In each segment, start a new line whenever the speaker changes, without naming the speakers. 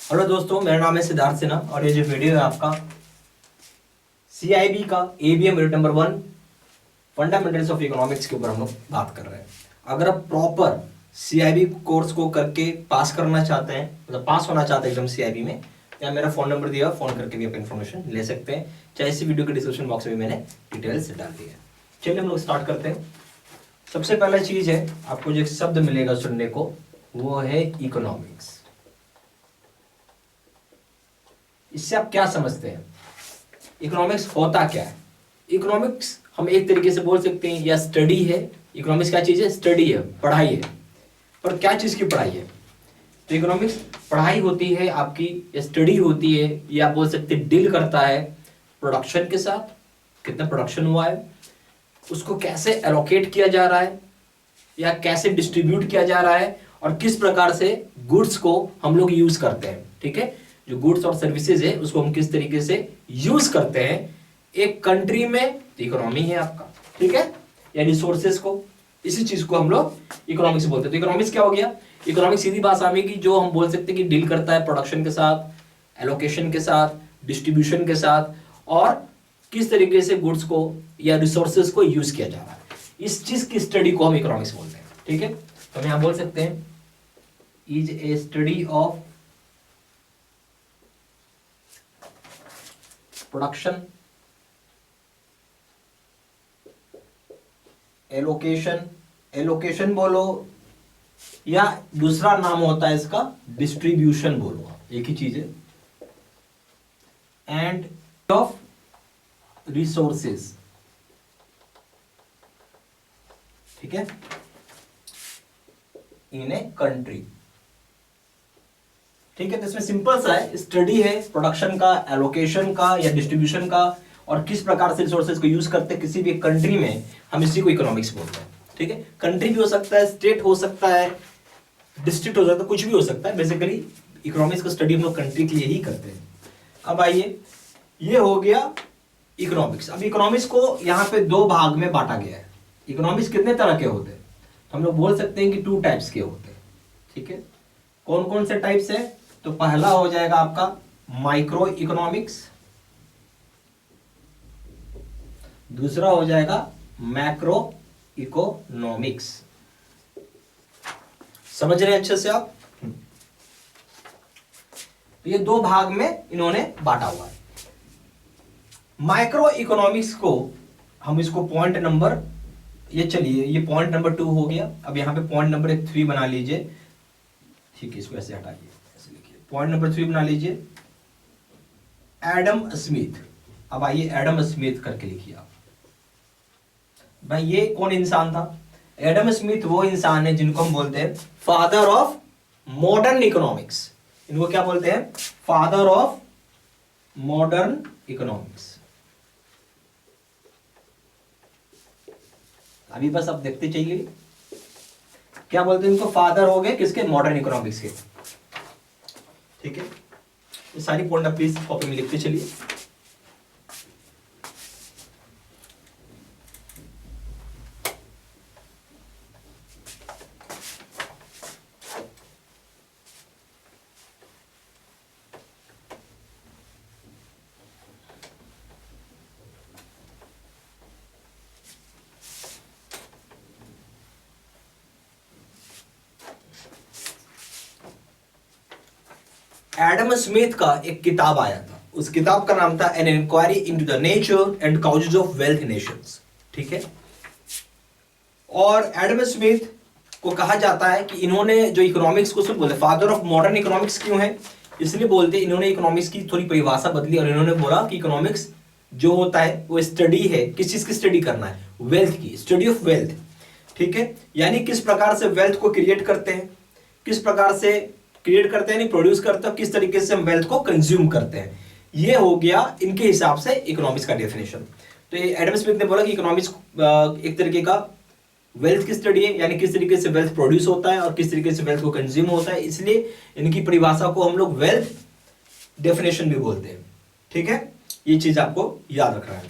Hello दोस्तों, मेरा नाम है सिद्धार्थ सिन्हा और ये जो वीडियो है आपका सीआईबी का ABM unit number 1 fundamentals of economics के ऊपर हम लोग बात कर रहे हैं। अगर आप प्रॉपर सीआईबी कोर्स को करके पास करना चाहते हैं, मतलब पास होना चाहते हैं एकदम सीआईबी में, या मेरा फोन नंबर दिया, फोन करके भी आप इन्फॉर्मेशन ले सकते हैं। चाहे इसी वीडियो के डिस्क्रिप्शन बॉक्स में मैंने डिटेल्स डाल दी है। चलिए हम लोग स्टार्ट करते हैं। सबसे पहला चीज है, आपको जो एक शब्द मिलेगा सुनने को, वो है इकोनॉमिक्स। इससे आप क्या समझते हैं? इकोनॉमिक्स होता क्या है? इकोनॉमिक्स हम एक तरीके से बोल सकते हैं या स्टडी है। इकोनॉमिक्स क्या चीज है? स्टडी है, पढ़ाई है। पर क्या चीज की पढ़ाई है? तो इकोनॉमिक्स पढ़ाई होती है आपकी, या स्टडी होती है, या आप बोल सकते हैं डील करता है प्रोडक्शन के साथ। कितना प्रोडक्शन हुआ है, उसको कैसे एलोकेट किया जा रहा है या कैसे डिस्ट्रीब्यूट किया जा रहा है, और किस प्रकार से गुड्स को हम लोग यूज करते हैं। ठीक है, जो गुड्स और सर्विसेज है उसको हम किस तरीके से यूज करते हैं एक कंट्री में, तो इकोनॉमी है आपका। ठीक है, या रिसोर्सेज को, इसी चीज को हम लोग इकोनॉमिक्स बोलते हैं। तो इकोनॉमिक्स क्या हो गया? इकोनॉमिक्स सीधी भाषा में कि जो हम बोल सकते हैं कि डील करता है प्रोडक्शन के साथ, एलोकेशन के साथ, डिस्ट्रीब्यूशन के साथ, और किस तरीके से गुड्स को या रिसोर्सेज को यूज किया जा रहा है। इस चीज की स्टडी को हम इकोनॉमिक्स बोलते हैं। ठीक है, तो हम यहां बोल सकते हैं is a study of production, allocation, allocation बोलो, या दूसरा नाम होता है इसका डिस्ट्रीब्यूशन बोलो, एक ही चीज है, एंड ऑफ रिसोर्सेज। ठीक है, इन ए कंट्री। ठीक है, तो इसमें सिंपल सा है, स्टडी है प्रोडक्शन का, एलोकेशन का या डिस्ट्रीब्यूशन का, और किस प्रकार से रिसोर्सेज को यूज करते हैं किसी भी कंट्री में, हम इसी को इकोनॉमिक्स बोलते हैं। ठीक है, कंट्री भी हो सकता है, स्टेट हो सकता है, डिस्ट्रिक्ट हो सकता है, कुछ भी हो सकता है। बेसिकली इकोनॉमिक्स का स्टडी हम लोग कंट्री के लिए ही करते हैं। अब आइए, ये हो गया इकोनॉमिक्स। अब इकोनॉमिक्स को यहाँ पे दो भाग में बांटा गया है। इकोनॉमिक्स कितने तरह के होते हैं? हम लोग बोल सकते हैं कि 2 टाइप्स के होते हैं। ठीक है, कौन कौन से टाइप्स है? तो पहला हो जाएगा आपका माइक्रो इकोनॉमिक्स, दूसरा हो जाएगा मैक्रो इकोनॉमिक्स। समझ रहे हैं अच्छे से आप? तो ये दो भाग में इन्होंने बांटा हुआ है। माइक्रो इकोनॉमिक्स को हम इसको पॉइंट नंबर, ये चलिए ये पॉइंट नंबर 2 हो गया। अब यहां पे पॉइंट नंबर 3 बना लीजिए। ठीक है, इसको ऐसे हटाइए, ऐसे लिखिए, पॉइंट नंबर 3 बना लीजिए, एडम स्मिथ। अब आइए एडम स्मिथ करके लिखिए आप। भाई ये कौन इंसान था? एडम स्मिथ वो इंसान है जिनको हम बोलते हैं फादर ऑफ मॉडर्न इकोनॉमिक्स। इनको क्या बोलते हैं? Father of modern economics. अभी बस आप देखते चाहिए, क्या बोलते हैं इनको? फादर हो गए किसके? मॉडर्न इकोनॉमिक्स के। ठीक है, ये सारी पॉइंट आप प्लीज कॉपी में लिखते चलिए। एडम स्मिथ का एक किताब आया था, उस किताब का नाम था an inquiry into the nature and causes of wealth nations. ठीक है, और एडम स्मिथ को कहा जाता है कि इन्होंने जो इकोनॉमिक्स को सिर्फ बोलते फादर ऑफ मॉडर्न इकोनॉमिक्स क्यों है, इसलिए बोलते इन्होंने इकोनॉमिक्स की थोड़ी परिभाषा बदली और इन्होंने बोला कि इकोनॉमिक्स जो होता है वो स्टडी है। किस चीज की स्टडी करना है? वेल्थ की, स्टडी ऑफ वेल्थ। ठीक है, यानी किस प्रकार से वेल्थ को क्रिएट करते हैं, किस प्रकार से क्रिएट करते हैं, नहीं प्रोड्यूस करते हैं, किस तरीके से हम वेल्थ को कंज्यूम करते हैं। ये हो गया इनके हिसाब से इकोनॉमिक्स का डेफिनेशन। तो ये एडम स्मिथ ने बोला कि इकोनॉमिक्स एक तरीके का वेल्थ की स्टडी है, यानी किस तरीके से वेल्थ प्रोड्यूस होता है और किस तरीके से वेल्थ को कंज्यूम होता है, इसलिए इनकी परिभाषा को हम लोग वेल्थ डेफिनेशन भी बोलते हैं। ठीक है, ये चीज आपको याद रखना है।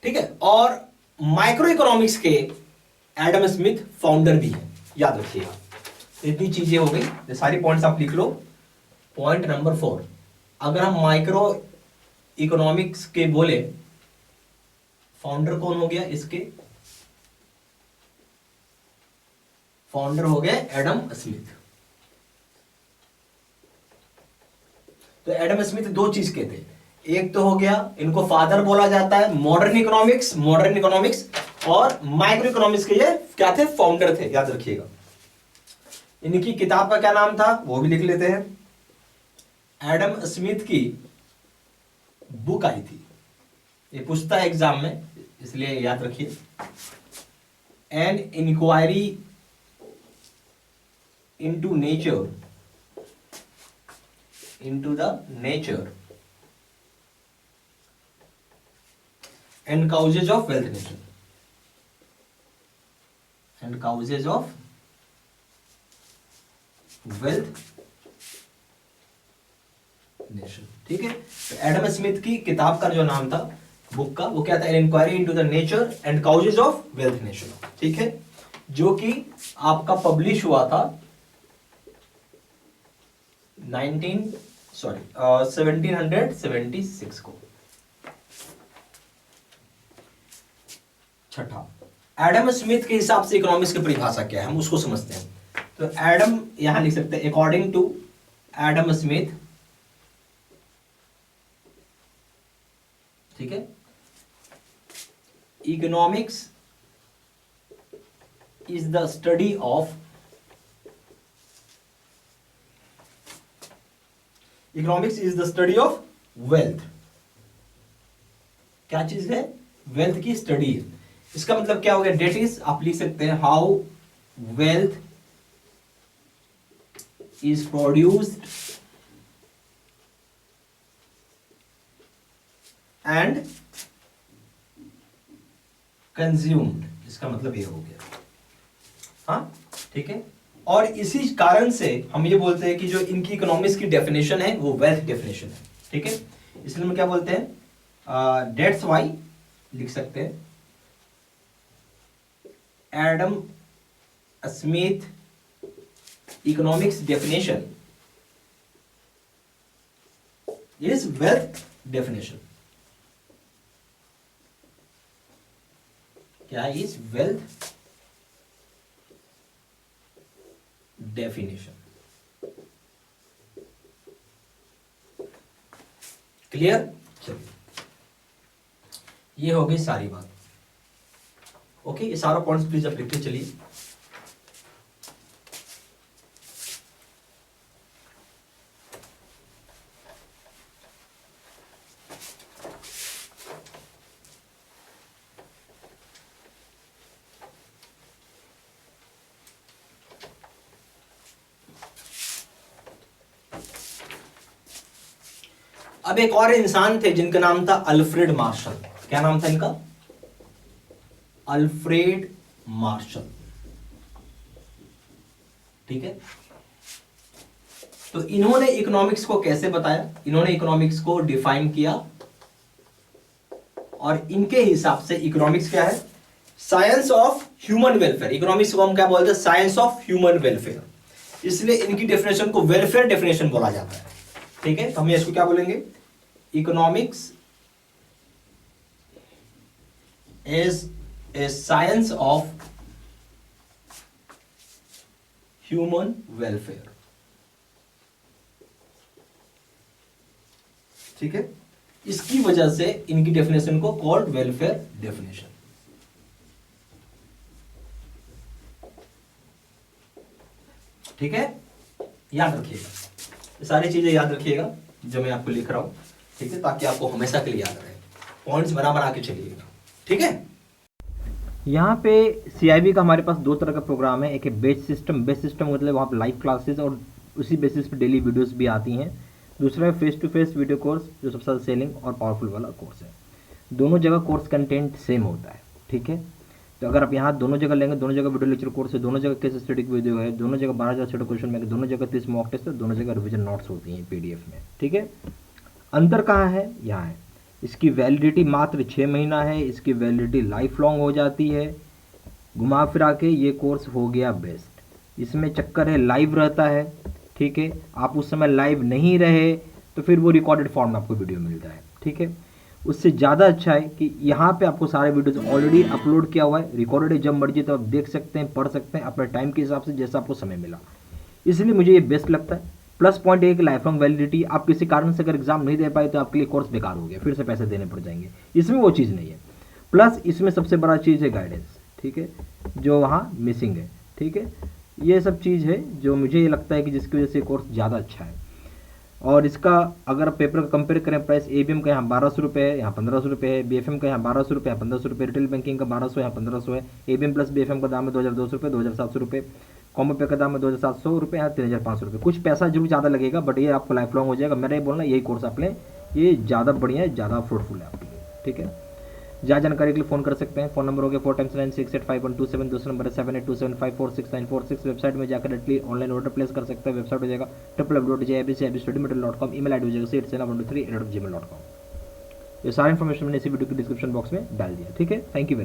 ठीक है, और माइक्रो इकोनॉमिक्स के एडम स्मिथ फाउंडर भी है, याद रखिएगा। इतनी चीजें हो गई, ये सारी पॉइंट्स आप लिख लो। पॉइंट नंबर 4, अगर हम माइक्रो इकोनॉमिक्स के बोले, फाउंडर कौन हो गया इसके? फाउंडर हो गया एडम स्मिथ। तो एडम स्मिथ दो चीज के थे, एक तो हो गया, इनको फादर बोला जाता है मॉडर्न इकोनॉमिक्स, और माइक्रो इकोनॉमिक्स के ये क्या थे? फाउंडर थे, याद रखिएगा। इनकी किताब का क्या नाम था वो भी लिख लेते हैं। एडम स्मिथ की बुक आई थी, ये पूछता है एग्जाम में, इसलिए याद रखिए। An inquiry into the nature and causes of wealth nation, ठीक है। तो एडम स्मिथ की किताब का जो नाम था, बुक का, वो क्या था? An inquiry into the nature and causes of wealth nation, ठीक है, जो कि आपका पब्लिश हुआ था 1776 को। छठा, एडम स्मिथ के हिसाब से इकोनॉमिक्स की परिभाषा क्या है, हम उसको समझते हैं। तो एडम यहां लिख सकते हैं, अकॉर्डिंग टू एडम स्मिथ, ठीक है, economics is the study of wealth. क्या चीज है? वेल्थ की स्टडी है। इसका मतलब क्या हो गया? डेट इज, आप लिख सकते हैं, how wealth is produced and consumed. इसका मतलब ये हो गया, हाँ, ठीक है। और इसी कारण से हम ये बोलते हैं कि जो इनकी इकोनॉमिक्स की डेफिनेशन है वो वेल्थ डेफिनेशन है, ठीक है। इसलिए हम क्या बोलते हैं? डेट्स वाई लिख सकते हैं, Adam Smith economics definition is wealth definition. क्या इज वेल्थ डेफिनेशन? क्लियर? चलिए, ये हो गई सारी बात। ओके, ये सारा पॉइंट्स प्लीज आप लिखते चलिए। अब एक और इंसान थे जिनका नाम था अल्फ्रेड मार्शल। क्या नाम था इनका? अल्फ्रेड मार्शल, ठीक है। तो इन्होंने इकोनॉमिक्स को कैसे बताया? इन्होंने इकोनॉमिक्स को डिफाइन किया, और इनके हिसाब से इकोनॉमिक्स क्या है? Science of human welfare. Economics को हम क्या बोलते हैं? Science of human welfare. इसलिए इनकी डेफिनेशन को वेलफेयर डेफिनेशन बोला जाता है, ठीक है। तो हम इसको क्या बोलेंगे? Economics is a science of human welfare, ठीक है। इसकी वजह से इनकी डेफिनेशन को कॉल्ड वेलफेयर डेफिनेशन, ठीक है। याद रखिएगा, ये सारी चीजें याद रखिएगा जो मैं आपको लिख रहा हूं, ठीक है, ताकि आपको हमेशा के लिए याद रहे। पॉइंट्स बराबर आके चलिएगा, ठीक है।
यहाँ पे CIB का हमारे पास दो तरह का प्रोग्राम है। एक है बेस सिस्टम मतलब वहाँ पर लाइव क्लासेस और उसी बेसिस पे डेली वीडियोस भी आती हैं। दूसरा है face to face video course, जो सबसे ज़्यादा सेलिंग और पावरफुल वाला कोर्स है। दोनों जगह कोर्स कंटेंट सेम होता है, ठीक है। तो अगर आप यहाँ दोनों जगह लेंगे, दोनों जगह वीडियो लेक्चर कोर्स है, दोनों जगह केस स्टडी वीडियो है, दोनों जगह 12,000 छोटे क्वेश्चन में, दोनों जगह 30 मॉक टेस्ट है, दोनों जगह रिविजन नोट्स होती हैं PDF में, ठीक है। अंतर कहाँ है? यहाँ है, इसकी वैलिडिटी मात्र 6 महीना है, इसकी वैलिडिटी लाइफ लॉन्ग हो जाती है। घुमा फिरा के ये कोर्स हो गया बेस्ट, इसमें चक्कर है लाइव रहता है, ठीक है। आप उस समय लाइव नहीं रहे तो फिर वो रिकॉर्डेड फॉर्म में आपको वीडियो मिलता है, ठीक है। उससे ज़्यादा अच्छा है कि यहाँ पे आपको सारे वीडियोस ऑलरेडी अपलोड किया हुआ है, रिकॉर्डेड है, जब मर्जी तो आप देख सकते हैं, पढ़ सकते हैं अपने टाइम के हिसाब से जैसा आपको समय मिला, इसलिए मुझे ये बेस्ट लगता है। प्लस पॉइंट ये है कि लाइफ लॉन्ग वैलिडिटी, आप किसी कारण से अगर एग्जाम नहीं दे पाए तो आपके लिए कोर्स बेकार हो गया, फिर से पैसे देने पड़ जाएंगे, इसमें वो चीज़ नहीं है। प्लस इसमें सबसे बड़ा चीज़ है गाइडेंस, ठीक है, जो वहाँ मिसिंग है, ठीक है। ये सब चीज़ है जो मुझे ये लगता है कि जिसकी वजह से कोर्स ज़्यादा अच्छा है। और इसका अगर पेपर का कंपेयर करें प्राइस, एबीएम का यहाँ 1200 रुपये है, यहाँ 1500 रुपये है, बीएफएम का यहाँ 1200 रुपये, यहाँ 1500 रुपये, रिटेल बैंकिंग का 1200, यहाँ 1500 है, एबीएम प्लस बीएफएम का दाम है 2200 रुपये, 2700 रुपये, कॉम्बो पे का दाम है 2700 रुपये, यहाँ 3500 रुपये। कुछ पैसा जरूर ज़्यादा लगेगा बट ये आपको लाइफ लॉन्ग हो जाएगा। मेरा ये बोलना यही कोर्स आप लें, ये ज़्यादा बढ़िया है, ज़्यादा फ्रूटफुल है आपके लिए, ठीक है। ज़्यादा जानकारी के लिए फ़ोन कर सकते हैं, फ़ोन नंबर हो गया 4x9685127, दूसरा नंबर है 7827546946। वेबसाइट में जाकर डायरेक्टली ऑनलाइन ऑर्डर प्लेस कर सकते हैं। वेबसाइट हो जाएगा www.jibcibstudymaterial.com, ईमेल आईडी हो जाएगा seat123@gmail.com। ये सारी इन्फॉर्मेशन मैंने इसी वीडियो के डिस्क्रिप्शन बॉक्स में डाल दिया, ठीक है। Thank you.